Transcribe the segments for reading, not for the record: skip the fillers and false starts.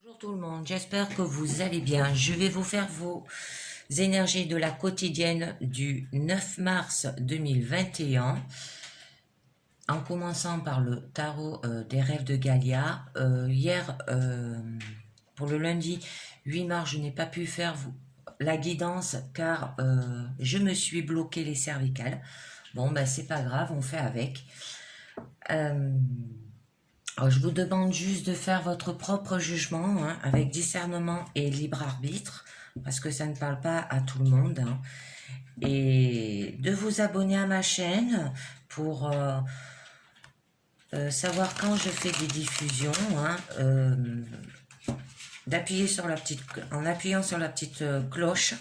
Bonjour tout le monde, j'espère que vous allez bien. Je vais vous faire vos énergies de la quotidienne du 9 mars 2021, en commençant par le tarot des rêves de Gaïa. Hier, pour le lundi 8 mars, je n'ai pas pu faire la guidance car je me suis bloqué les cervicales. Bon, ben c'est pas grave, on fait avec. Alors, je vous demande juste de faire votre propre jugement hein, avec discernement et libre arbitre, parce que ça ne parle pas à tout le monde. Hein, et de vous abonner à ma chaîne pour savoir quand je fais des diffusions. Hein, d'appuyer sur la petite, en appuyant sur la petite cloche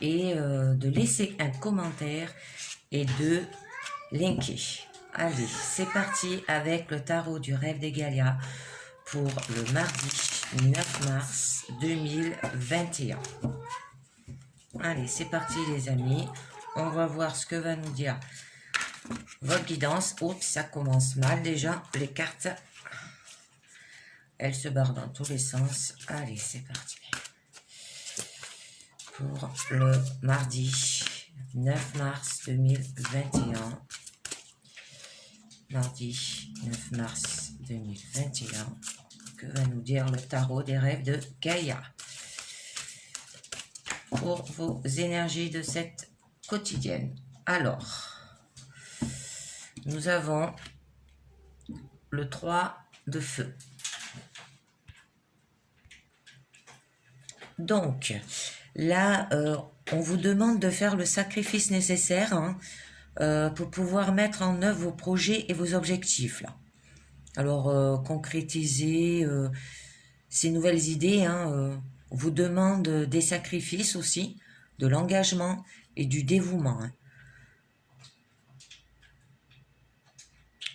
et de laisser un commentaire et de linker. Allez, c'est parti avec le tarot du rêve des Gaïa pour le mardi 9 mars 2021. Allez, c'est parti les amis. On va voir ce que va nous dire votre guidance. Oups, ça commence mal déjà. Les cartes, elles se barrent dans tous les sens. Allez, c'est parti. Pour le mardi 9 mars 2021. Mardi 9 mars 2021, que va nous dire le tarot des rêves de Gaïa pour vos énergies de cette quotidienne. Alors, nous avons le 3 de feu. Donc, là, on vous demande de faire le sacrifice nécessaire, hein, pour pouvoir mettre en œuvre vos projets et vos objectifs. Là. Alors, concrétiser ces nouvelles idées hein, vous demande des sacrifices aussi, de l'engagement et du dévouement.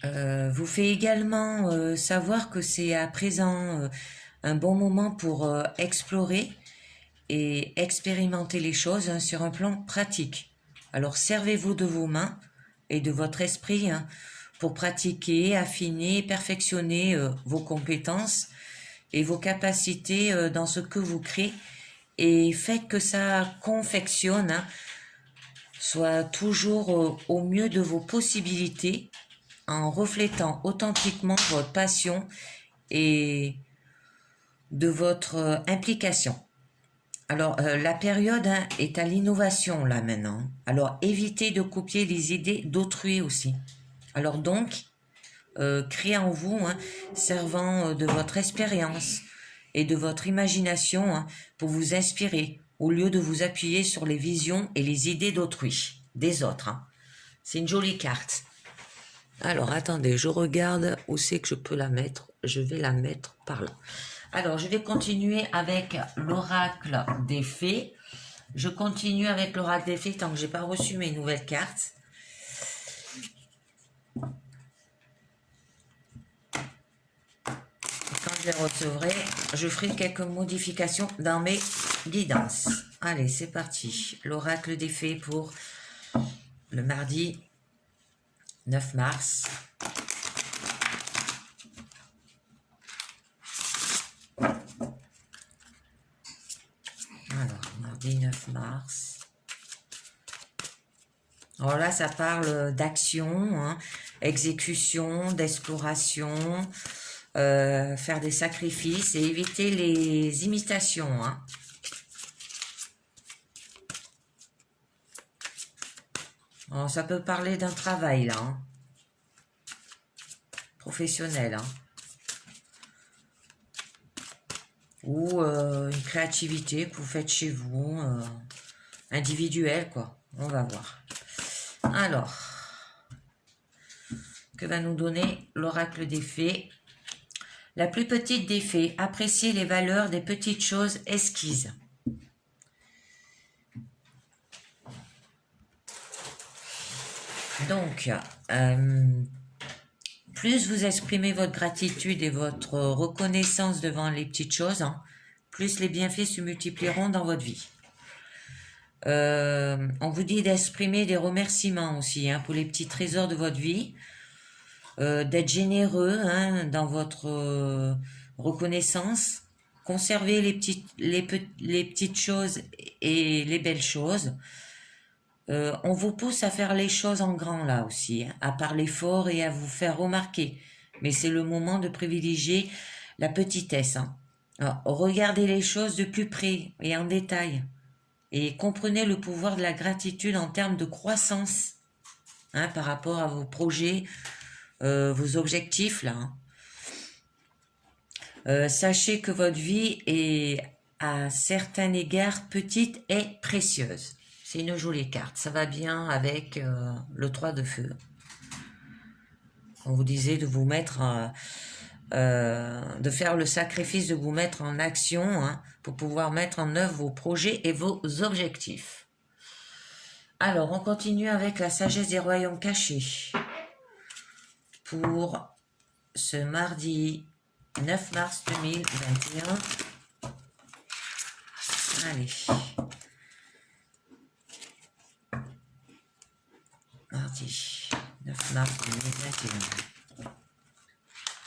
Hein. Vous fait également savoir que c'est à présent un bon moment pour explorer et expérimenter les choses hein, sur un plan pratique. Alors, servez-vous de vos mains et de votre esprit hein, pour pratiquer, affiner, perfectionner vos compétences et vos capacités dans ce que vous créez et faites que ça confectionne, hein, soit toujours au mieux de vos possibilités en reflétant authentiquement votre passion et de votre implication. Alors, la période hein, est à l'innovation là maintenant. Alors, évitez de copier les idées d'autrui aussi. Alors donc, créez en vous, hein, servant de votre expérience et de votre imagination hein, pour vous inspirer, au lieu de vous appuyer sur les visions et les idées d'autrui, des autres. Hein. C'est une jolie carte. Alors, attendez, je regarde où c'est que je peux la mettre. Je vais la mettre par là. Alors, je vais continuer avec l'oracle des fées. Je continue avec l'oracle des fées tant que j'ai pas reçu mes nouvelles cartes. Quand je les recevrai, je ferai quelques modifications dans mes guidances. Allez, c'est parti. L'oracle des fées pour le mardi 9 mars. Alors, mardi 9 mars. Alors là, ça parle d'action, hein, exécution, d'exploration, faire des sacrifices et éviter les imitations. Hein. Alors, ça peut parler d'un travail, là, hein, professionnel. Hein. Ou une créativité que vous faites chez vous, individuelle, quoi. On va voir. Alors, que va nous donner l'oracle des fées? La plus petite des fées, appréciez les valeurs des petites choses esquises. Donc, plus vous exprimez votre gratitude et votre reconnaissance devant les petites choses, hein, plus les bienfaits se multiplieront dans votre vie. On vous dit d'exprimer des remerciements aussi hein, pour les petits trésors de votre vie, d'être généreux hein, dans votre reconnaissance, conserver les petites choses et les belles choses. On vous pousse à faire les choses en grand là aussi, hein, à parler fort et à vous faire remarquer. Mais c'est le moment de privilégier la petitesse. Hein. Alors, regardez les choses de plus près et en détail. Et comprenez le pouvoir de la gratitude en termes de croissance, hein, par rapport à vos projets, vos objectifs là. Hein. Sachez que votre vie est à certains égards petite et précieuse. C'est une jolie carte. Ça va bien avec le 3 de feu. On vous disait de vous mettre, de faire le sacrifice, de vous mettre en action, hein, pour pouvoir mettre en œuvre vos projets et vos objectifs. Alors, on continue avec la sagesse des royaumes cachés. Pour ce mardi 9 mars 2021. Allez. Mardi 9 mars 2021.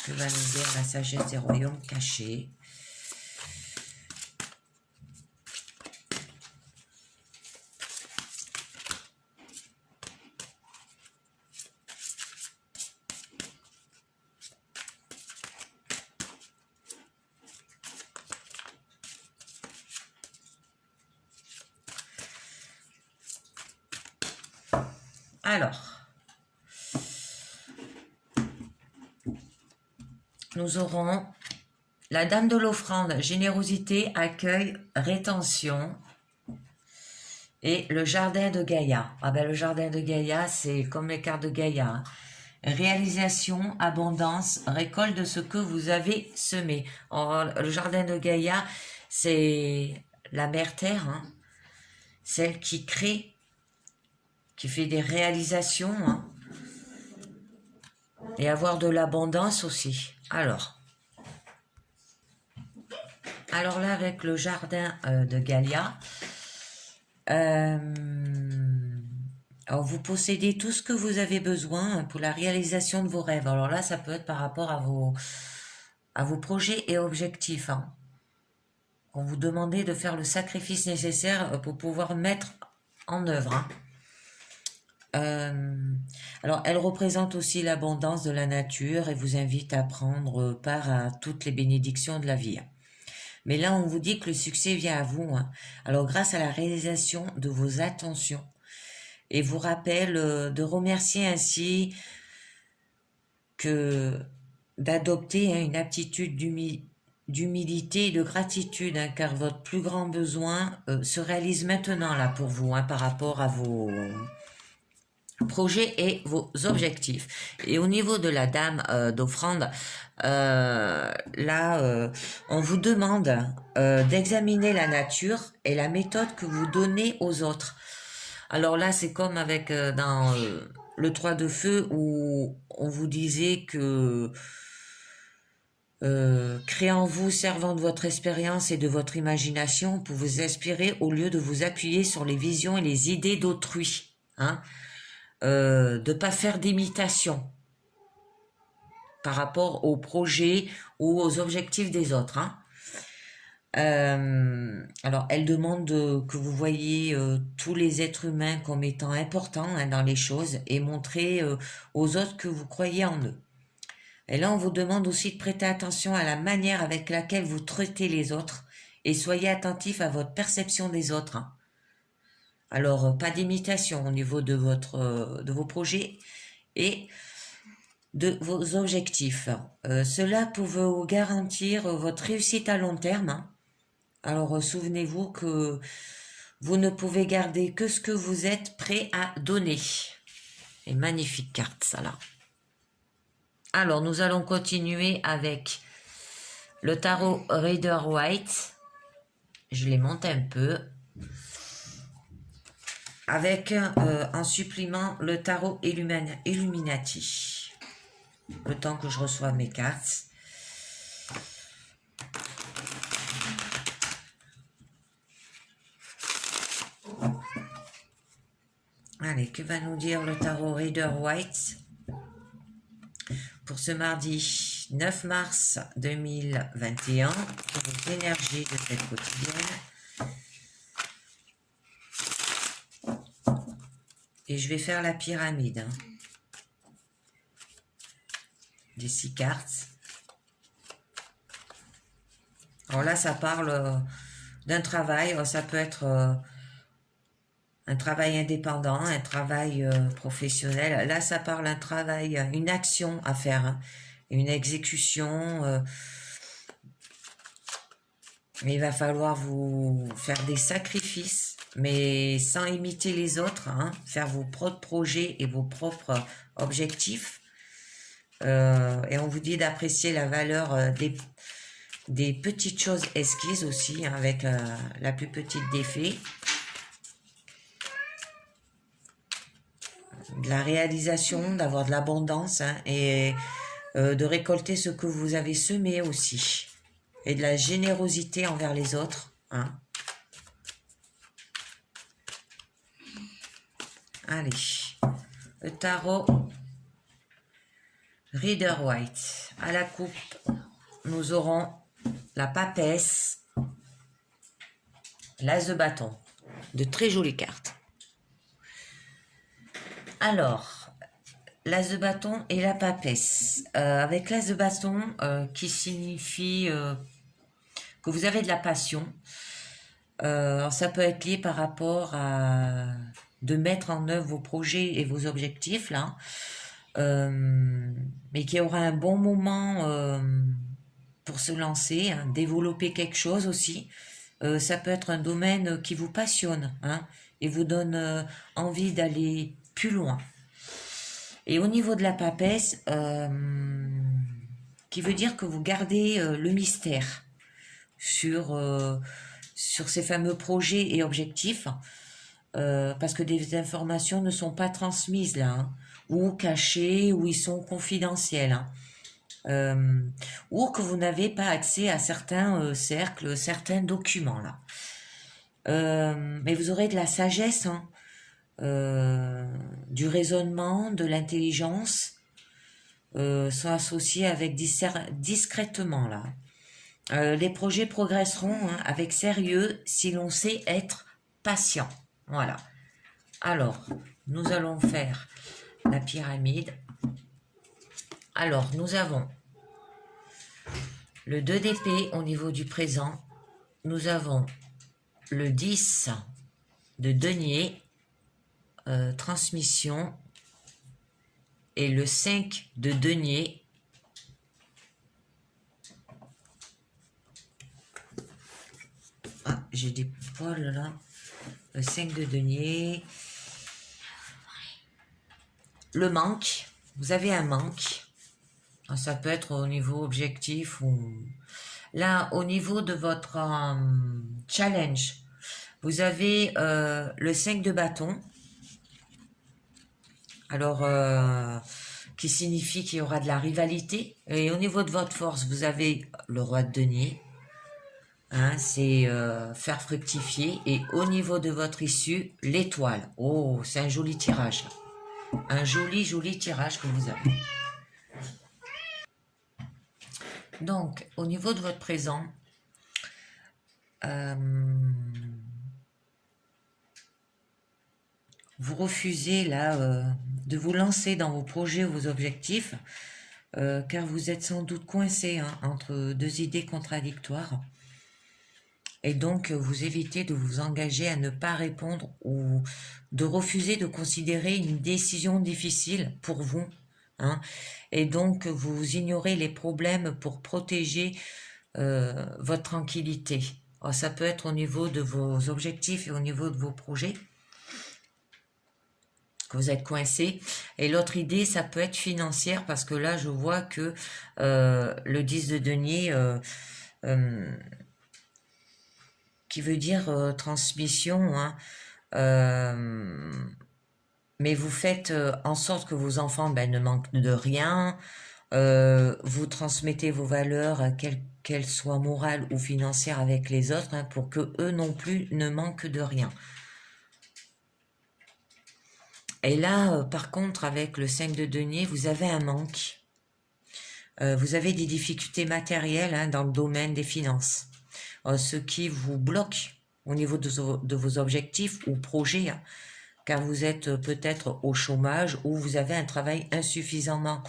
Que va nous dire la sagesse des royaumes cachés? Alors, nous aurons la dame de l'offrande, générosité, accueil, rétention, et le jardin de Gaïa. Ah ben, le jardin de Gaïa, c'est comme les cartes de Gaïa. Hein. Réalisation, abondance, récolte de ce que vous avez semé. Or, le jardin de Gaïa, c'est la mère terre, hein, celle qui crée, qui fait des réalisations, hein, et avoir de l'abondance aussi. Alors là, avec le jardin de Gaïa, alors vous possédez tout ce que vous avez besoin pour la réalisation de vos rêves. Alors là, ça peut être par rapport à vos projets et objectifs. Hein. On vous demande de faire le sacrifice nécessaire pour pouvoir mettre en œuvre. Hein. Alors, elle représente aussi l'abondance de la nature et vous invite à prendre part à toutes les bénédictions de la vie. Mais là, on vous dit que le succès vient à vous. Hein. Alors, grâce à la réalisation de vos attentions, et vous rappelle de remercier ainsi que d'adopter, hein, une aptitude d'humilité et de gratitude, hein, car votre plus grand besoin se réalise maintenant là pour vous, hein, par rapport à vos projets et vos objectifs. Et au niveau de la dame d'offrande, là, on vous demande d'examiner la nature et la méthode que vous donnez aux autres. Alors là, c'est comme avec dans le 3 de feu où on vous disait que créez en vous, servant de votre expérience et de votre imagination pour vous inspirer au lieu de vous appuyer sur les visions et les idées d'autrui. Hein. De pas faire d'imitation par rapport aux projets ou aux objectifs des autres. Hein. Alors, elle demande que vous voyez tous les êtres humains comme étant importants, hein, dans les choses et montrer aux autres que vous croyez en eux. Et là, on vous demande aussi de prêter attention à la manière avec laquelle vous traitez les autres et soyez attentif à votre perception des autres. Hein. Alors, pas d'imitation au niveau de vos projets et de vos objectifs. Cela pour vous garantir votre réussite à long terme. Hein. Alors, souvenez-vous que vous ne pouvez garder que ce que vous êtes prêt à donner. Et magnifique carte, ça là. Alors, nous allons continuer avec le tarot Rider-Waite. Je les monte un peu. Avec en supplément le tarot Illuminati. Le temps que je reçois mes cartes. Allez, que va nous dire le tarot Rider-Waite pour ce mardi 9 mars 2021 pour vos énergies de cette quotidienne. Et je vais faire la pyramide. Des 6 cartes. Alors là, ça parle d'un travail. Ça peut être un travail indépendant, un travail professionnel. Là, ça parle d'un travail, une action à faire, hein, une exécution. Il va falloir vous faire des sacrifices, mais sans imiter les autres, hein, faire vos propres projets et vos propres objectifs. Et on vous dit d'apprécier la valeur des petites choses esquises aussi, hein, avec la plus petite des fées. De la réalisation, d'avoir de l'abondance, hein, et de récolter ce que vous avez semé aussi. Et de la générosité envers les autres. Hein. Allez. Le tarot Rider White. À la coupe, nous aurons la papesse, l'as de bâton. De très jolies cartes. Alors, l'as de bâton et la papesse. Avec l'as de bâton qui signifie que vous avez de la passion. Alors ça peut être lié par rapport à de mettre en œuvre vos projets et vos objectifs là, mais qui aura un bon moment pour se lancer, hein, développer quelque chose aussi. Ça peut être un domaine qui vous passionne, hein, et vous donne envie d'aller plus loin. Et au niveau de la papesse, qui veut dire que vous gardez le mystère sur ces fameux projets et objectifs, parce que des informations ne sont pas transmises là, hein, ou cachées, ou ils sont confidentiels, hein, ou que vous n'avez pas accès à certains cercles, certains documents là. Mais vous aurez de la sagesse, hein, du raisonnement, de l'intelligence, sont associés avec discrètement là. Les projets progresseront, hein, avec sérieux si l'on sait être patient. Voilà. Alors, nous allons faire la pyramide. Alors, nous avons le 2 d'épée au niveau du présent. Nous avons le 10 de denier, transmission, et le 5 de denier. Ah, j'ai des poils là. Le 5 de denier. Le manque. Vous avez un manque. Ça peut être au niveau objectif ou... Là, au niveau de votre challenge, vous avez le 5 de bâton. Alors, qui signifie qu'il y aura de la rivalité. Et au niveau de votre force, vous avez le roi de denier. Hein, c'est faire fructifier. Et au niveau de votre issue, l'étoile. Oh, c'est un joli tirage. Un joli, joli tirage que vous avez. Donc, au niveau de votre présent, vous refusez là de vous lancer dans vos projets ou vos objectifs, car vous êtes sans doute coincé, hein, entre deux idées contradictoires. Et donc, vous évitez de vous engager à ne pas répondre ou de refuser de considérer une décision difficile pour vous. Hein. Et donc, vous ignorez les problèmes pour protéger votre tranquillité. Alors, ça peut être au niveau de vos objectifs et au niveau de vos projets que vous êtes coincé. Et l'autre idée, ça peut être financière, parce que là, je vois que le 10 de denier... qui veut dire transmission, hein, mais vous faites en sorte que vos enfants ne manquent de rien, vous transmettez vos valeurs, qu'elles soient morales ou financières, avec les autres, hein, pour que eux non plus ne manquent de rien. Et là, par contre, avec le 5 de denier, vous avez un manque. Vous avez des difficultés matérielles hein, dans le domaine des finances, ce qui vous bloque au niveau de vos objectifs ou projets, hein, car vous êtes peut-être au chômage ou vous avez un travail insuffisamment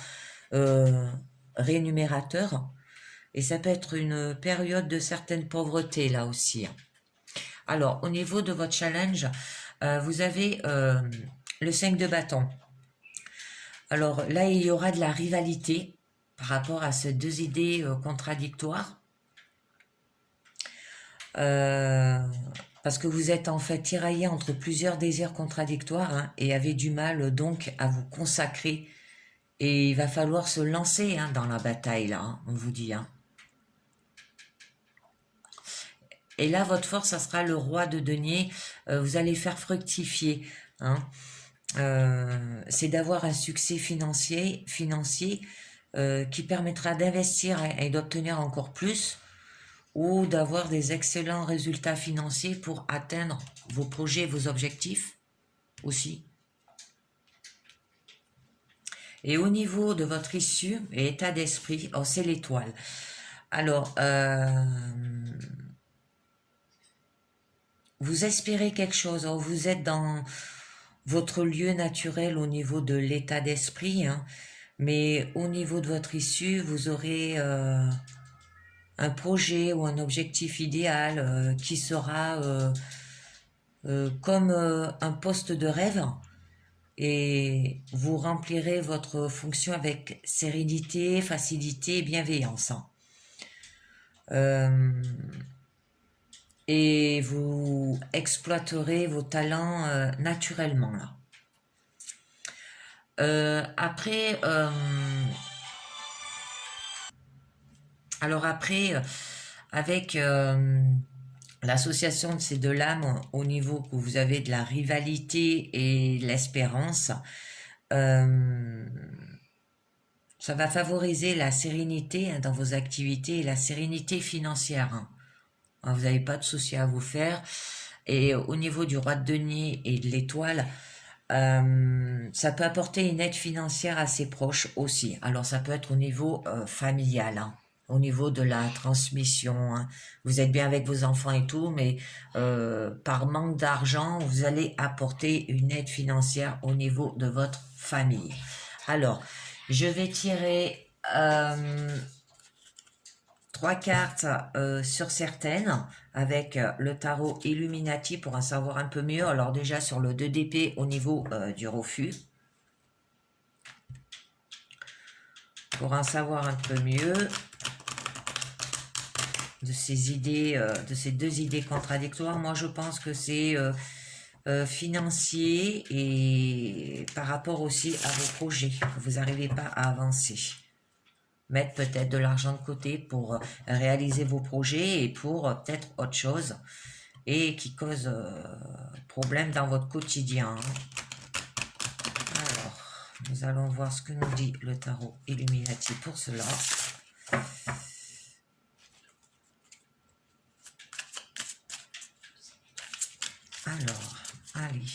rémunérateur, et ça peut être une période de certaine pauvreté là aussi. Hein. Alors, au niveau de votre challenge, vous avez le 5 de bâton. Alors là, il y aura de la rivalité par rapport à ces deux idées contradictoires. Parce que vous êtes en fait tiraillé entre plusieurs désirs contradictoires hein, et avez du mal donc à vous consacrer. Et il va falloir se lancer hein, dans la bataille là, hein, on vous dit. Hein. Et là, votre force, ça sera le roi de denier. Vous allez faire fructifier. Hein. C'est d'avoir un succès financier qui permettra d'investir et d'obtenir encore plus, ou d'avoir des excellents résultats financiers pour atteindre vos projets, vos objectifs aussi. Et au niveau de votre issue et état d'esprit, oh, c'est l'étoile. Alors, vous espérez quelque chose, oh, vous êtes dans votre lieu naturel au niveau de l'état d'esprit, hein, mais au niveau de votre issue, vous aurez un projet ou un objectif idéal qui sera comme un poste de rêve, et vous remplirez votre fonction avec sérénité, facilité et bienveillance. Et vous exploiterez vos talents naturellement là. Après, avec l'association de ces deux lames, au niveau que vous avez de la rivalité et l'espérance, ça va favoriser la sérénité hein, dans vos activités et la sérénité financière. Hein. Vous n'avez pas de soucis à vous faire. Et au niveau du roi de denier et de l'étoile, ça peut apporter une aide financière assez proche aussi. Alors ça peut être au niveau familial, hein, au niveau de la transmission. Hein. Vous êtes bien avec vos enfants et tout, mais par manque d'argent, vous allez apporter une aide financière au niveau de votre famille. Alors, je vais tirer 3 cartes sur certaines avec le tarot Illuminati pour en savoir un peu mieux. Alors déjà sur le 2 d'épée au niveau du refus. Pour en savoir un peu mieux de ces idées, de ces deux idées contradictoires, moi je pense que c'est financier et par rapport aussi à vos projets. Vous n'arrivez pas à avancer. Mettre peut-être de l'argent de côté pour réaliser vos projets et pour peut-être autre chose et qui cause problème dans votre quotidien. Alors, nous allons voir ce que nous dit le tarot Illuminati pour cela. Alors, allez,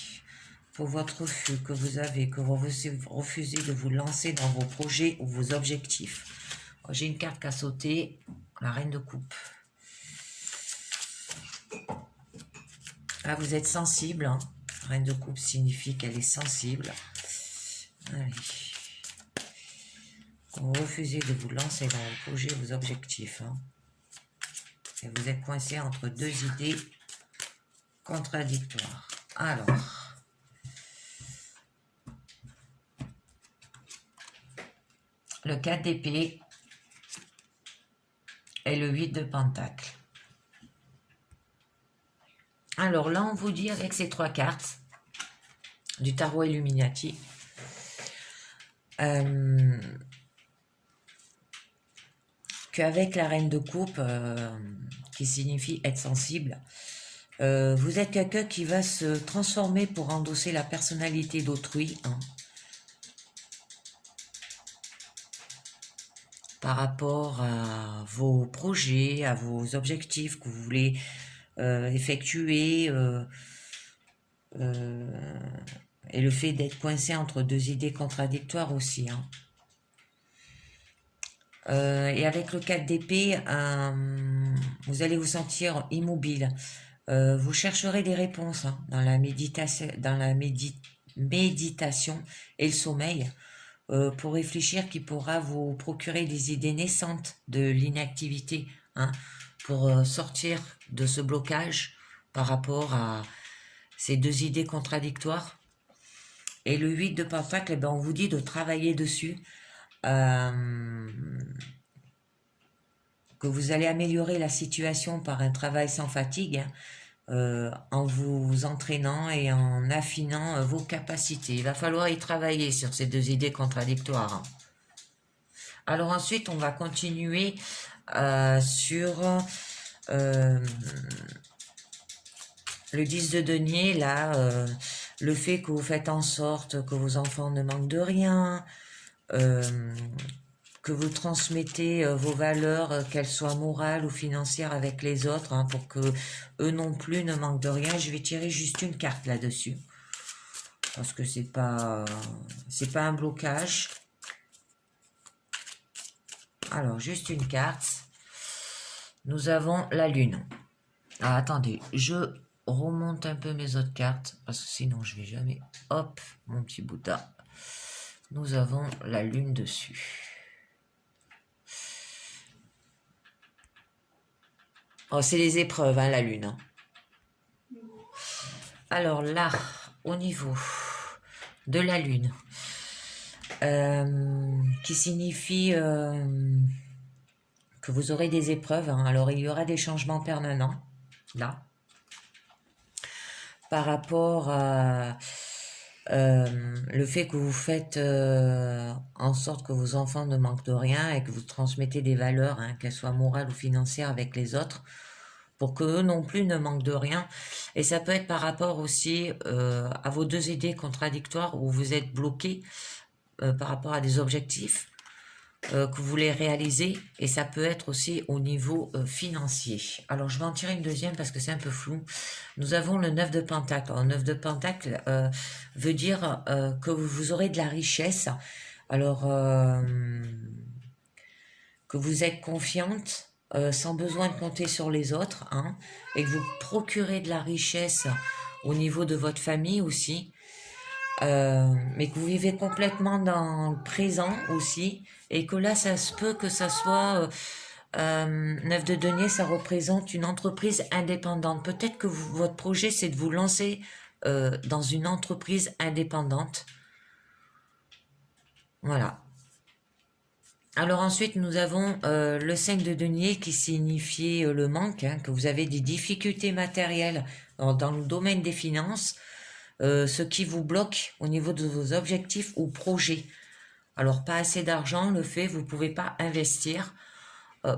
pour votre refus que vous avez, que vous refusez de vous lancer dans vos projets ou vos objectifs. J'ai une carte qui a sauté, la reine de coupe. Ah, vous êtes sensible. Hein. Reine de coupe signifie qu'elle est sensible. Allez. Vous refusez de vous lancer dans vos projets, vos objectifs. Hein. Et vous êtes coincé entre deux idées contradictoires. Alors. Le 4 d'épée. Et le 8 de pentacle. Alors là, on vous dit avec ces 3 cartes du tarot Illuminati, qu'avec la reine de coupe, qui signifie être sensible, vous êtes quelqu'un qui va se transformer pour endosser la personnalité d'autrui. Hein. Par rapport à vos projets, à vos objectifs que vous voulez effectuer, et le fait d'être coincé entre deux idées contradictoires aussi. Hein. Et avec le 4 d'épée, vous allez vous sentir immobile. Vous chercherez des réponses hein, dans la méditation, méditation et le sommeil pour réfléchir qui pourra vous procurer des idées naissantes de l'inactivité hein, pour sortir de ce blocage par rapport à ces deux idées contradictoires. Et le 8 de Pentacle, eh ben, on vous dit de travailler dessus, que vous allez améliorer la situation par un travail sans fatigue, hein, en vous entraînant et en affinant vos capacités. Il va falloir y travailler sur ces deux idées contradictoires. Hein. Alors ensuite, on va continuer sur le 10 de denier, là, le fait que vous faites en sorte que vos enfants ne manquent de rien, que vous transmettez vos valeurs, qu'elles soient morales ou financières avec les autres, hein, pour que eux non plus ne manquent de rien. Je vais tirer juste une carte là-dessus, parce que c'est pas un blocage. Alors, juste une carte. Nous avons la lune. Ah, attendez, je remonte un peu mes autres cartes, parce que sinon je vais jamais... Hop, mon petit Bouddha. Nous avons la lune dessus. Oh, c'est les épreuves, hein, la lune. Hein. Alors là, au niveau de la lune, qui signifie que vous aurez des épreuves. Hein. Alors, il y aura des changements permanents, là, par rapport à le fait que vous faites en sorte que vos enfants ne manquent de rien et que vous transmettez des valeurs, hein, qu'elles soient morales ou financières avec les autres, pour qu'eux non plus ne manquent de rien. Et ça peut être par rapport aussi à vos deux idées contradictoires où vous êtes bloqué par rapport à des objectifs que vous voulez réaliser, et ça peut être aussi au niveau financier. Alors je vais en tirer une deuxième parce que c'est un peu flou. Nous avons le 9 de Pentacle. Le 9 de Pentacle veut dire que vous aurez de la richesse. Alors que vous êtes confiante sans besoin de compter sur les autres, hein, et que vous procurez de la richesse au niveau de votre famille aussi, mais que vous vivez complètement dans le présent aussi, et que là ça se peut que ça soit 9 de denier, ça représente une entreprise indépendante. Peut-être que votre projet c'est de vous lancer dans une entreprise indépendante. Voilà. Alors ensuite, nous avons le 5 de denier qui signifie le manque, hein, que vous avez des difficultés matérielles dans le domaine des finances, ce qui vous bloque au niveau de vos objectifs ou projets. Alors, pas assez d'argent, le fait, vous ne pouvez pas investir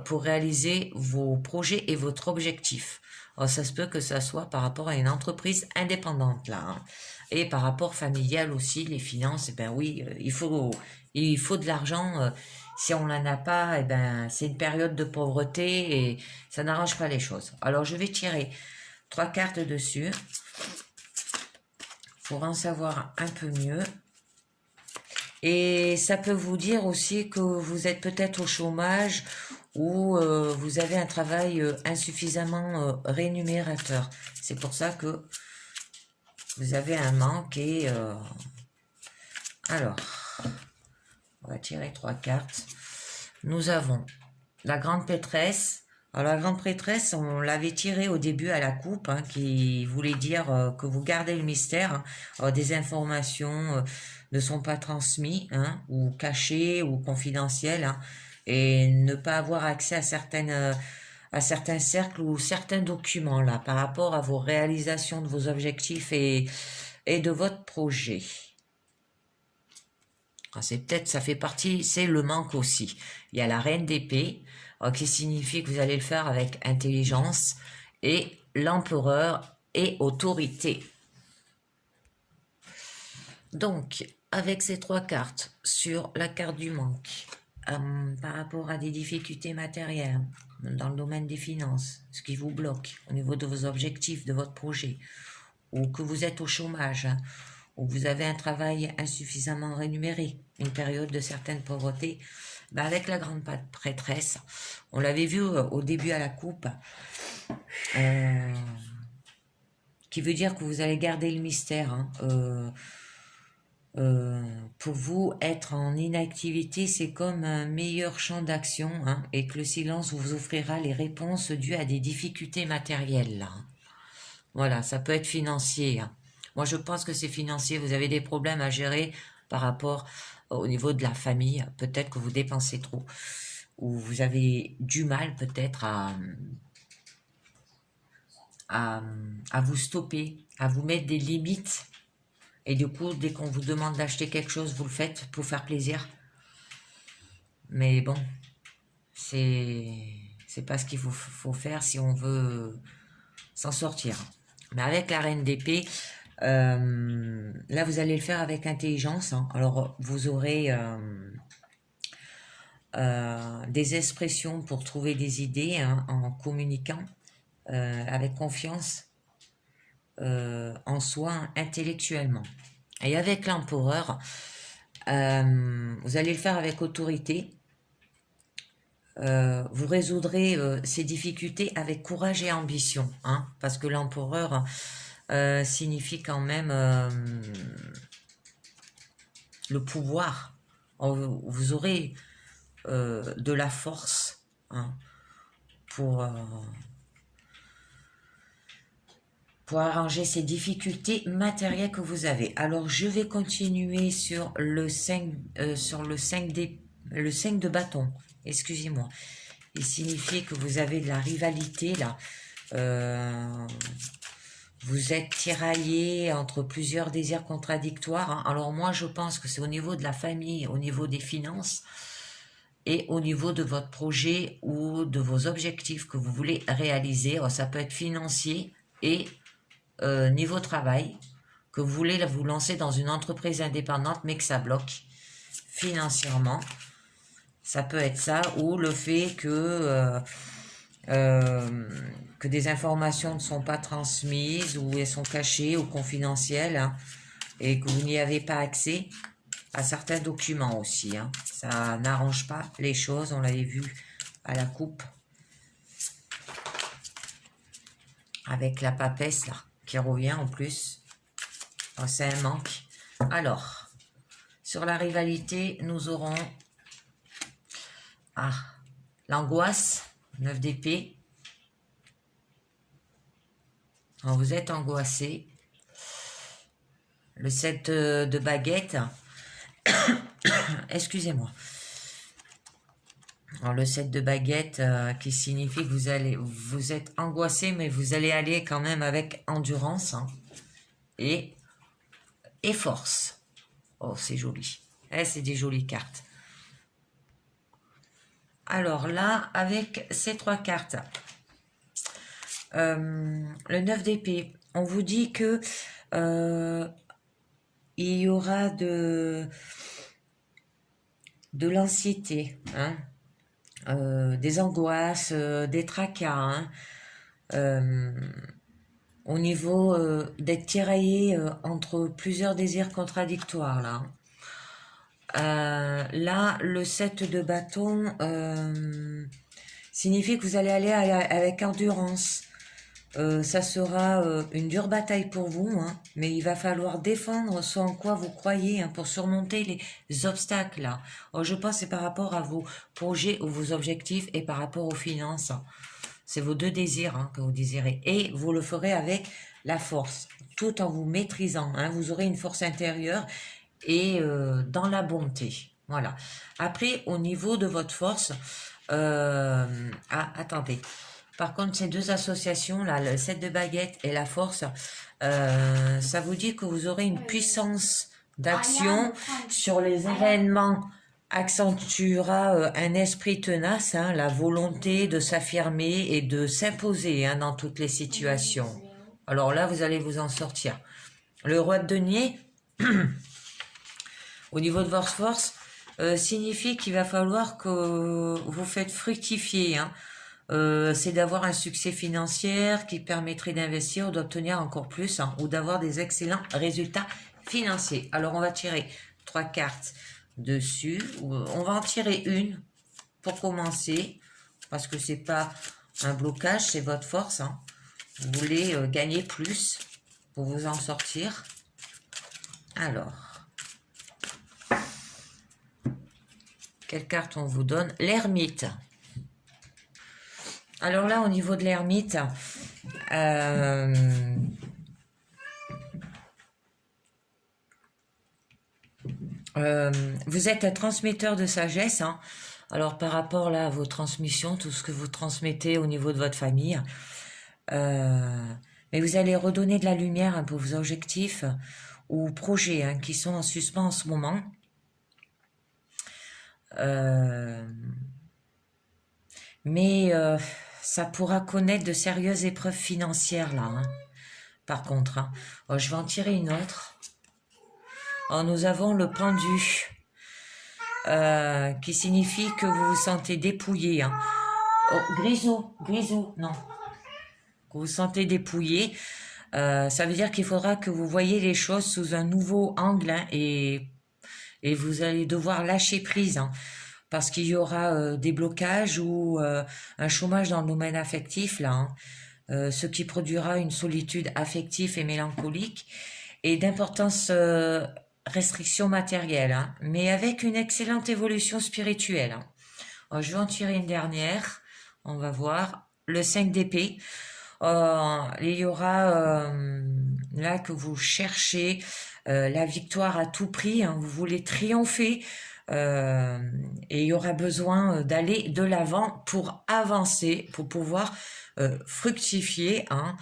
pour réaliser vos projets et votre objectif. Alors, ça se peut que ça soit par rapport à une entreprise indépendante, là. Hein. Et par rapport familial aussi, les finances, eh ben oui, il faut de l'argent. Si on n'en a pas, eh ben, c'est une période de pauvreté et ça n'arrange pas les choses. Alors, je vais tirer 3 cartes dessus pour en savoir un peu mieux. Et ça peut vous dire aussi que vous êtes peut-être au chômage ou vous avez un travail insuffisamment rémunérateur. C'est pour ça que vous avez un manque et... Alors, on va tirer 3 cartes. Nous avons la grande prêtresse. Alors, la grande prêtresse, on l'avait tirée au début à la coupe, hein, qui voulait dire que vous gardez le mystère. Hein. Alors, des informations ne sont pas transmises, hein, ou cachées, ou confidentielles, hein, et ne pas avoir accès à certains cercles ou certains documents, là, par rapport à vos réalisations de vos objectifs et de votre projet. C'est peut-être, ça fait partie, c'est le manque aussi. Il y a la reine d'épée, qui signifie que vous allez le faire avec intelligence, et l'empereur et autorité. Donc, avec ces 3 cartes, sur la carte du manque, par rapport à des difficultés matérielles, dans le domaine des finances, ce qui vous bloque au niveau de vos objectifs, de votre projet, ou que vous êtes au chômage, hein, ou vous avez un travail insuffisamment rémunéré, une période de certaine pauvreté, Ben, avec la grande prêtresse, on l'avait vu au début à la coupe, qui veut dire que vous allez garder le mystère. Hein. Pour vous, être en inactivité, c'est comme un meilleur champ d'action, hein, et que le silence vous offrira les réponses dues à des difficultés matérielles. Là. Voilà, ça peut être financier. Hein. Moi, je pense que c'est financier. Vous avez des problèmes à gérer par rapport au niveau de la famille. Peut-être que vous dépensez trop. Ou vous avez du mal peut-être à vous stopper, à vous mettre des limites. Et du coup, dès qu'on vous demande d'acheter quelque chose, vous le faites pour faire plaisir. Mais bon, c'est pas ce qu'il faut faire si on veut s'en sortir. Mais avec la reine d'épée, là, vous allez le faire avec intelligence. Hein. Alors, vous aurez des expressions pour trouver des idées, hein, en communiquant avec confiance en soi intellectuellement. Et avec l'empereur, vous allez le faire avec autorité. Vous résoudrez ces difficultés avec courage et ambition, hein, parce que l'empereur signifie quand même le pouvoir. Vous aurez de la force, hein, pour arranger ces difficultés matérielles que vous avez. Alors, je vais continuer sur le 5, le 5 de bâton. Excusez-moi. Il signifie que vous avez de la rivalité, là. Vous êtes tiraillé entre plusieurs désirs contradictoires. Hein. Alors, moi, je pense que c'est au niveau de la famille, au niveau des finances et au niveau de votre projet ou de vos objectifs que vous voulez réaliser. Alors, ça peut être financier et niveau travail, que vous voulez vous lancer dans une entreprise indépendante mais que ça bloque financièrement. Ça peut être ça, ou le fait que des informations ne sont pas transmises, ou elles sont cachées ou confidentielles, hein, et que vous n'y avez pas accès à certains documents aussi. Hein. Ça n'arrange pas les choses, on l'avait vu à la coupe. Avec la papesse, là, qui revient en plus. Oh, c'est un manque. Alors, sur la rivalité, nous aurons l'angoisse, 9 d'épée. Vous êtes angoissé. Le 7 de baguette. Excusez-moi. Alors, le 7 de baguette qui signifie que vous êtes angoissé, mais vous allez aller quand même avec endurance, hein, et force. Oh, c'est joli. C'est des jolies cartes. Alors là, avec ces 3 cartes, le 9 d'épée, on vous dit que il y aura de l'anxiété, hein, des angoisses, des tracas, hein, au niveau d'être tiraillé entre plusieurs désirs contradictoires, là. Là, le 7 de bâton signifie que vous allez aller avec endurance. Ça sera une dure bataille pour vous, hein, mais il va falloir défendre ce en quoi vous croyez, hein, pour surmonter les obstacles. Là. Alors, je pense que c'est par rapport à vos projets ou vos objectifs et par rapport aux finances. C'est vos 2 désirs, hein, que vous désirez. Et vous le ferez avec la force, tout en vous maîtrisant. Hein. Vous aurez une force intérieure et dans la bonté. Voilà. Après, au niveau de votre force, attendez. Par contre, ces 2 associations, là, le 7 de baguette et la force, ça vous dit que vous aurez une puissance d'action sur les événements, accentuera un esprit tenace, hein, la volonté de s'affirmer et de s'imposer, hein, dans toutes les situations. Alors là, vous allez vous en sortir. Le roi de denier, au niveau de votre force, signifie qu'il va falloir que vous faites fructifier, hein. C'est d'avoir un succès financier qui permettrait d'investir ou d'obtenir encore plus, hein, ou d'avoir des excellents résultats financiers. Alors, on va tirer 3 cartes dessus. On va en tirer une pour commencer, parce que c'est pas un blocage, c'est votre force, hein. Vous voulez gagner plus pour vous en sortir. Alors, quelle carte on vous donne? L'ermite. Alors là, au niveau de l'ermite, vous êtes un transmetteur de sagesse, hein. Alors par rapport là à vos transmissions, tout ce que vous transmettez au niveau de votre famille, mais vous allez redonner de la lumière hein, pour vos objectifs ou projets hein, qui sont en suspens en ce moment. Mais ça pourra connaître de sérieuses épreuves financières là. Hein. Par contre, hein. Oh, je vais en tirer une autre. Oh, nous avons le pendu. Qui signifie que vous vous sentez dépouillé. Hein. Oh, grisou, non. Que vous vous sentez dépouillé. Ça veut dire qu'il faudra que vous voyez les choses sous un nouveau angle hein, et vous allez devoir lâcher prise. Hein, parce qu'il y aura des blocages ou un chômage dans le domaine affectif, là. Hein, ce qui produira une solitude affective et mélancolique et d'importance restriction matérielle, hein, mais avec une excellente évolution spirituelle. Hein. Alors, je vais en tirer une dernière. On va voir. Le 5 d'épée. Il y aura là que vous cherchez la victoire à tout prix. Hein, vous voulez triompher. Et il y aura besoin d'aller de l'avant pour avancer, pour pouvoir fructifier, hein,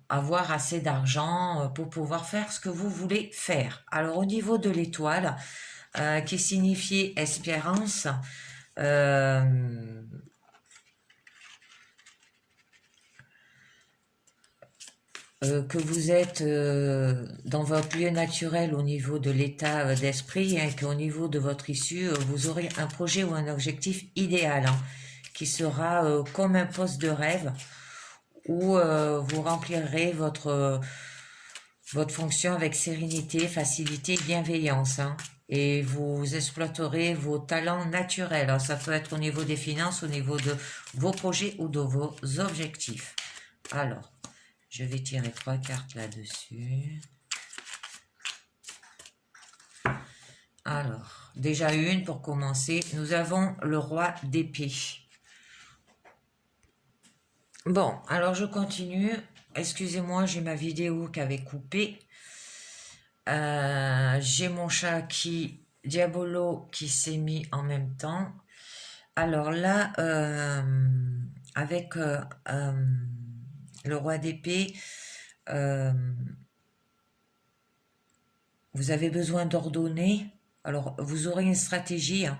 avoir assez d'argent pour pouvoir faire ce que vous voulez faire. Alors au niveau de l'étoile, qui signifie espérance, que vous êtes dans votre lieu naturel au niveau de l'état d'esprit, hein, qu'au niveau de votre issue, vous aurez un projet ou un objectif idéal, hein, qui sera comme un poste de rêve, où vous remplirez votre fonction avec sérénité, facilité et bienveillance. Hein, et vous exploiterez vos talents naturels. Alors, ça peut être au niveau des finances, au niveau de vos projets ou de vos objectifs. Alors, je vais tirer 3 cartes là-dessus. Alors, déjà une pour commencer. Nous avons le roi d'épée. Bon, alors je continue. Excusez-moi, j'ai ma vidéo qui avait coupé. J'ai mon chat Diabolo, qui s'est mis en même temps. Alors là, avec le roi d'épée, vous avez besoin d'ordonner. Alors, vous aurez une stratégie hein,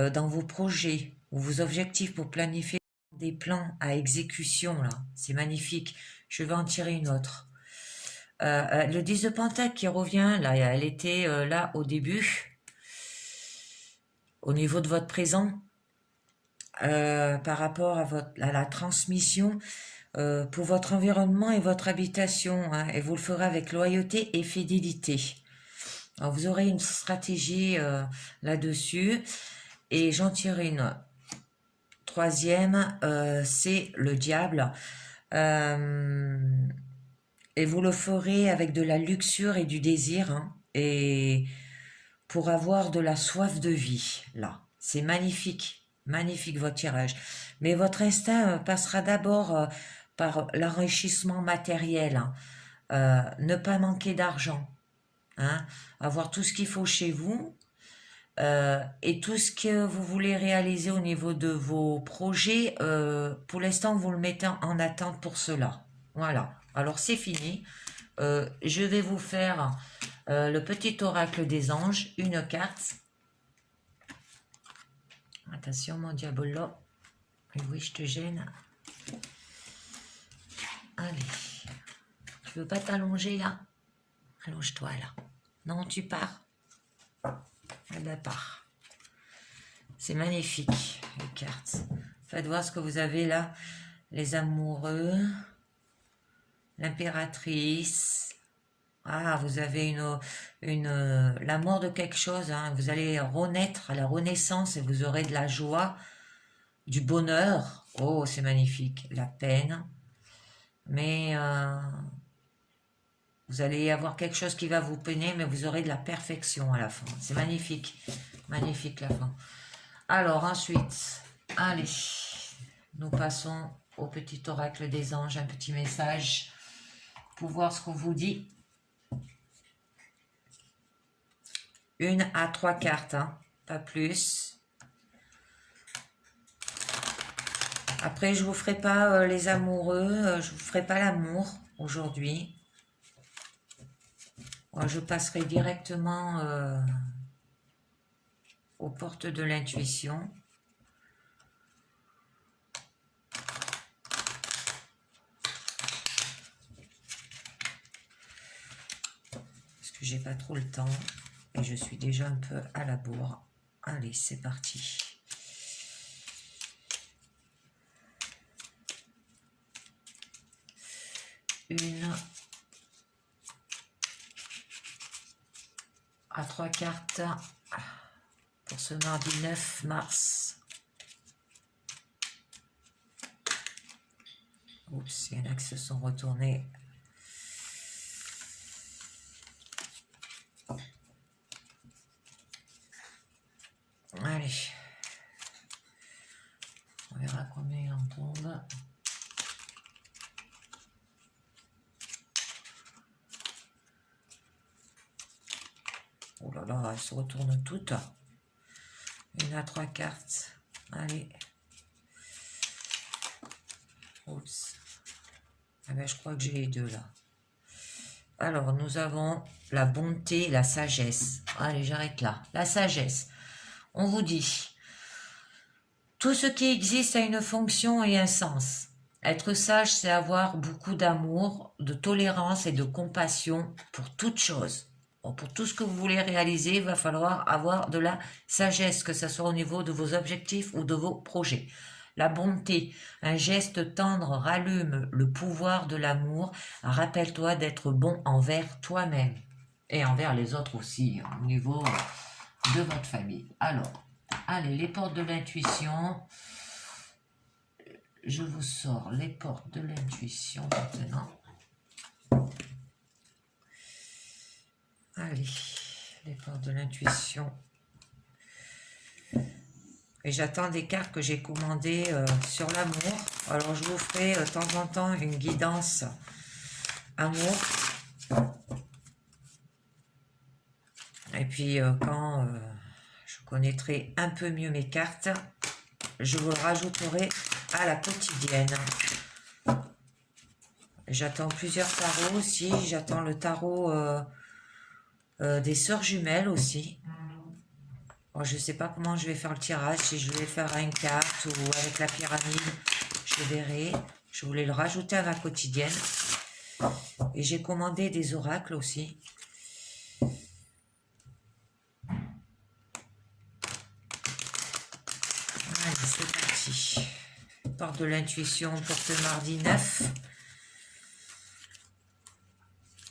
dans vos projets ou vos objectifs pour planifier des plans à exécution. Là, c'est magnifique. Je vais en tirer une autre. Le 10 de Pentacle qui revient, là, elle était là au début, au niveau de votre présent, par rapport à la transmission, pour votre environnement et votre habitation, hein, et vous le ferez avec loyauté et fidélité. Alors, vous aurez une stratégie là-dessus, et j'en tire une troisième, c'est le diable. Et vous le ferez avec de la luxure et du désir, hein, et pour avoir de la soif de vie, là. C'est magnifique, magnifique votre tirage. Mais votre instinct passera d'abord par l'enrichissement matériel, hein, ne pas manquer d'argent, hein, avoir tout ce qu'il faut chez vous, et tout ce que vous voulez réaliser au niveau de vos projets, pour l'instant, vous le mettez en attente pour cela. Voilà. Alors, c'est fini. Je vais vous faire le petit oracle des anges. Une carte. Attention, mon diabolo. Oui, je te gêne. Allez. Tu veux pas t'allonger, là? Allonge-toi, là. Non, tu pars. Eh ben, pars. C'est magnifique, les cartes. Faites voir ce que vous avez là. Les amoureux. L'impératrice. Ah, vous avez l'amour de quelque chose, hein. Vous allez renaître à la renaissance et vous aurez de la joie, du bonheur. Oh, c'est magnifique. La peine. Mais vous allez avoir quelque chose qui va vous peiner, mais vous aurez de la perfection à la fin. C'est magnifique. Magnifique la fin. Alors ensuite, allez, nous passons au petit oracle des anges, un petit message pour voir ce qu'on vous dit. 1 à 3 cartes, hein, pas plus. Après, je vous ferai pas les amoureux, je vous ferai pas l'amour aujourd'hui. Je passerai directement aux portes de l'intuition. Parce que j'ai pas trop le temps et je suis déjà un peu à la bourre. Allez, c'est parti. Une à 3 cartes pour ce mardi 9 mars. Oups, il y en a qui se sont retournés. Allez. On verra combien il en tombe. Oh là là, elles se retournent toutes. 1 à 3 cartes. Allez. Oups. Ah ben, je crois que j'ai les deux là. Alors, nous avons la bonté, la sagesse. Allez, j'arrête là. La sagesse. On vous dit, tout ce qui existe a une fonction et un sens. Être sage, c'est avoir beaucoup d'amour, de tolérance et de compassion pour toute chose. Bon, pour tout ce que vous voulez réaliser, il va falloir avoir de la sagesse, que ce soit au niveau de vos objectifs ou de vos projets. La bonté, un geste tendre rallume le pouvoir de l'amour. Rappelle-toi d'être bon envers toi-même et envers les autres aussi, au niveau de votre famille. Alors, allez, les portes de l'intuition. Je vous sors les portes de l'intuition maintenant. Allez, les portes de l'intuition. Et j'attends des cartes que j'ai commandées sur l'amour. Alors, je vous ferai de temps en temps une guidance amour. Et puis, quand je connaîtrai un peu mieux mes cartes, je vous le rajouterai à la quotidienne. J'attends plusieurs tarots aussi. J'attends le tarot des sœurs jumelles aussi. Bon, je ne sais pas comment je vais faire le tirage, si je vais le faire à une carte ou avec la pyramide, je verrai. Je voulais le rajouter à ma quotidienne. Et j'ai commandé des oracles aussi. Allez, c'est parti. Porte de l'intuition pour ce mardi 9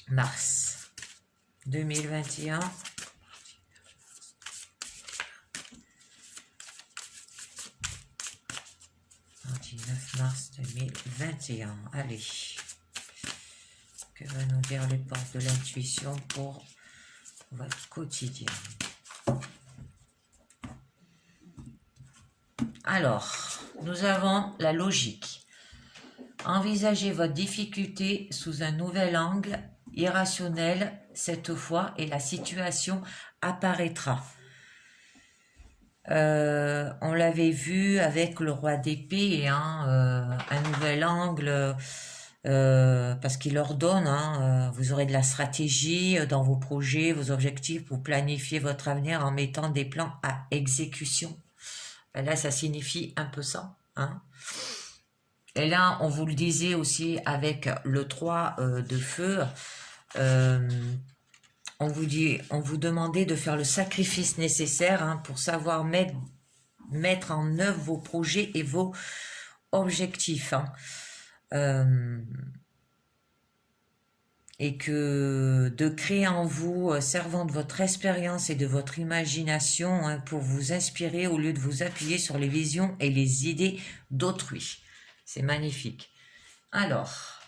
mars 2021. Mardi 9 mars 2021. Allez. Que va nous dire les portes de l'intuition pour votre quotidien? Alors, nous avons la logique. Envisagez votre difficulté sous un nouvel angle, irrationnel cette fois, et la situation apparaîtra. On l'avait vu avec le roi d'épée, hein, un nouvel angle, parce qu'il ordonne, hein, vous aurez de la stratégie dans vos projets, vos objectifs, pour planifier votre avenir en mettant des plans à exécution. Là, ça signifie un peu ça, hein. Et là, on vous le disait aussi avec le 3 de feu, on vous demandait de faire le sacrifice nécessaire, hein, pour savoir mettre en œuvre vos projets et vos objectifs, hein. et que de créer en vous, servant de votre expérience et de votre imagination, hein, pour vous inspirer au lieu de vous appuyer sur les visions et les idées d'autrui. C'est magnifique. Alors,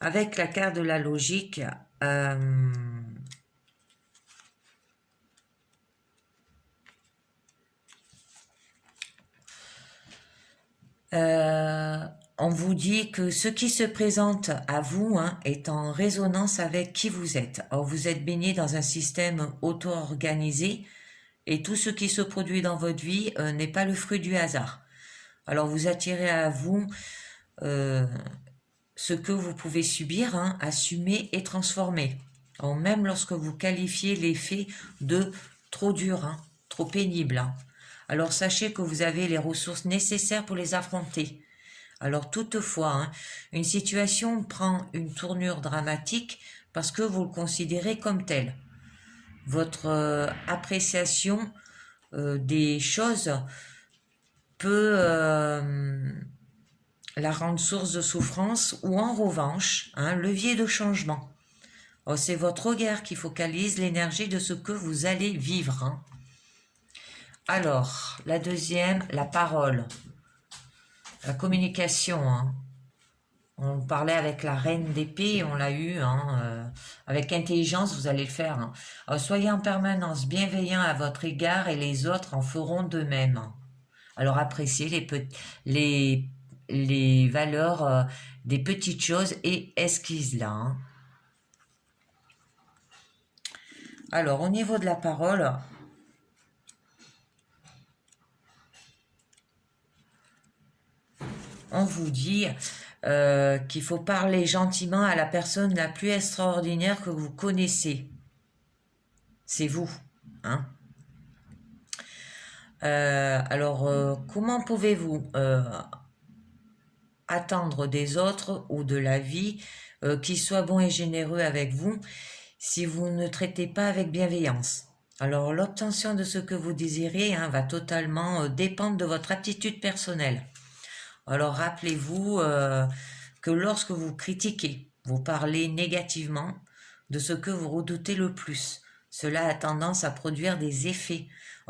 avec la carte de la logique, on vous dit que ce qui se présente à vous, hein, est en résonance avec qui vous êtes. Alors, vous êtes baigné dans un système auto-organisé et tout ce qui se produit dans votre vie n'est pas le fruit du hasard. Alors, vous attirez à vous ce que vous pouvez subir, hein, assumer et transformer. Alors, même lorsque vous qualifiez les faits de trop dur, hein, trop pénible, hein. Alors, sachez que vous avez les ressources nécessaires pour les affronter. Alors toutefois, hein, une situation prend une tournure dramatique parce que vous le considérez comme tel. Votre appréciation des choses peut la rendre source de souffrance ou en revanche, hein, levier de changement. C'est votre regard qui focalise l'énergie de ce que vous allez vivre, hein. Alors, la deuxième, la parole. La communication, hein. On parlait avec la reine d'épée, on l'a eu, hein, avec intelligence, vous allez le faire, hein. Alors, soyez en permanence bienveillant à votre égard et les autres en feront de même. Alors appréciez les valeurs des petites choses et esquisse-la, hein. Alors au niveau de la parole, on vous dit qu'il faut parler gentiment à la personne la plus extraordinaire que vous connaissez. C'est vous, hein. Alors, comment pouvez-vous attendre des autres ou de la vie qu'ils soient bons et généreux avec vous si vous ne traitez pas avec bienveillance? Alors, l'obtention de ce que vous désirez, hein, va totalement dépendre de votre attitude personnelle. Alors rappelez-vous que lorsque vous critiquez, vous parlez négativement de ce que vous redoutez le plus. Cela a tendance à produire des effets.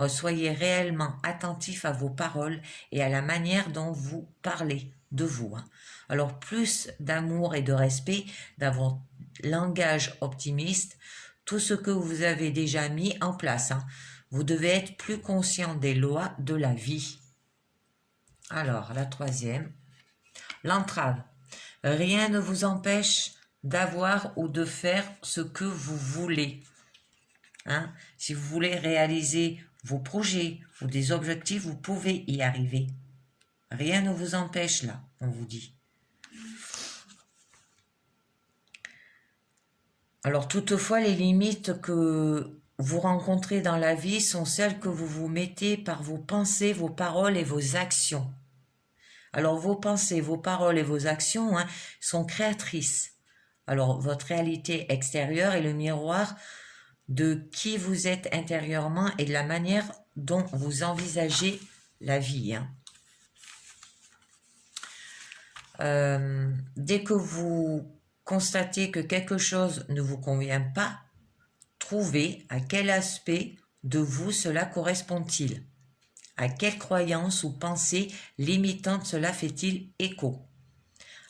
Soyez réellement attentif à vos paroles et à la manière dont vous parlez de vous, hein. Alors plus d'amour et de respect dans votre langage optimiste, tout ce que vous avez déjà mis en place, hein. Vous devez être plus conscient des lois de la vie. Alors, la troisième, l'entrave. Rien ne vous empêche d'avoir ou de faire ce que vous voulez, hein. Si vous voulez réaliser vos projets ou des objectifs, vous pouvez y arriver. Rien ne vous empêche là, on vous dit. Alors toutefois, les limites que vous rencontrez dans la vie sont celles que vous vous mettez par vos pensées, vos paroles et vos actions. Alors vos pensées, vos paroles et vos actions, hein, sont créatrices. Alors votre réalité extérieure est le miroir de qui vous êtes intérieurement et de la manière dont vous envisagez la vie, hein. Dès que vous constatez que quelque chose ne vous convient pas, trouvez à quel aspect de vous cela correspond-il. À quelle croyance ou pensée limitante cela fait-il écho?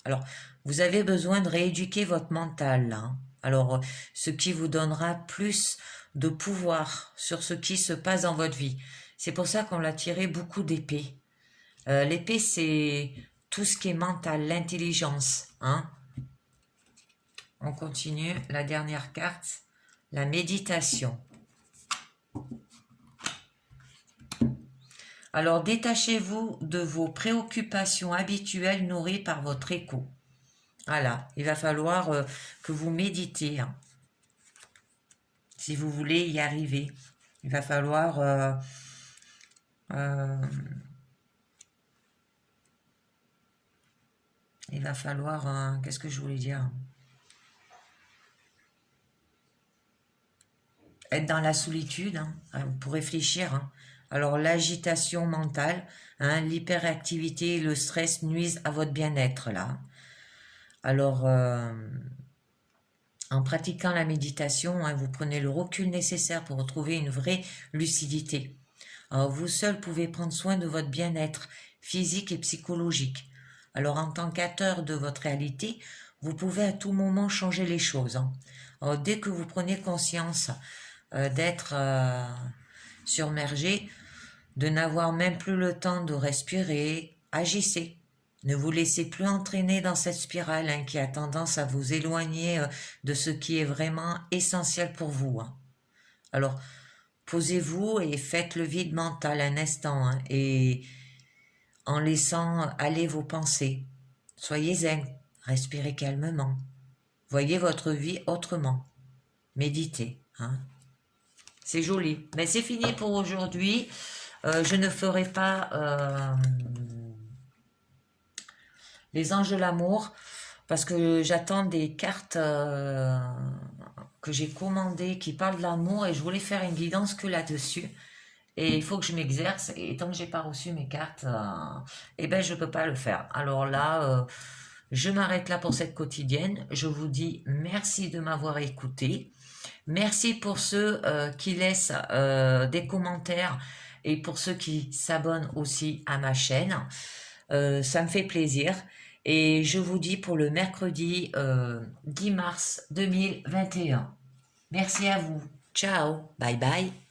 Alors, vous avez besoin de rééduquer votre mental, là, hein. Alors, ce qui vous donnera plus de pouvoir sur ce qui se passe dans votre vie. C'est pour ça qu'on a tiré beaucoup d'épées. L'épée, c'est tout ce qui est mental, l'intelligence, hein. On continue. La dernière carte, la méditation. Alors, détachez-vous de vos préoccupations habituelles nourries par votre écho. Voilà, il va falloir que vous méditez, hein, si vous voulez y arriver. Il va falloir qu'est-ce que je voulais dire? Être dans la solitude, hein, pour réfléchir, hein. Alors l'agitation mentale, hein, l'hyperactivité et le stress nuisent à votre bien-être là. Alors, en pratiquant la méditation, hein, vous prenez le recul nécessaire pour retrouver une vraie lucidité. Alors, vous seul pouvez prendre soin de votre bien-être physique et psychologique. Alors, en tant qu'acteur de votre réalité, vous pouvez à tout moment changer les choses, hein. Alors, dès que vous prenez conscience d'être submergé, de n'avoir même plus le temps de respirer, agissez. Ne vous laissez plus entraîner dans cette spirale, hein, qui a tendance à vous éloigner de ce qui est vraiment essentiel pour vous, hein. Alors, posez-vous et faites le vide mental un instant, hein, et en laissant aller vos pensées. Soyez zen, respirez calmement. Voyez votre vie autrement. Méditez, hein. C'est joli. Mais c'est fini pour aujourd'hui. Je ne ferai pas les anges de l'amour parce que j'attends des cartes que j'ai commandées qui parlent de l'amour et je voulais faire une guidance que là-dessus. Et il faut que je m'exerce et tant que j'ai pas reçu mes cartes, eh ben je peux pas le faire. Alors là, je m'arrête là pour cette quotidienne. Je vous dis merci de m'avoir écouté. Merci pour ceux qui laissent des commentaires et pour ceux qui s'abonnent aussi à ma chaîne. Ça me fait plaisir. Et je vous dis pour le mercredi 10 mars 2021. Merci à vous. Ciao. Bye bye.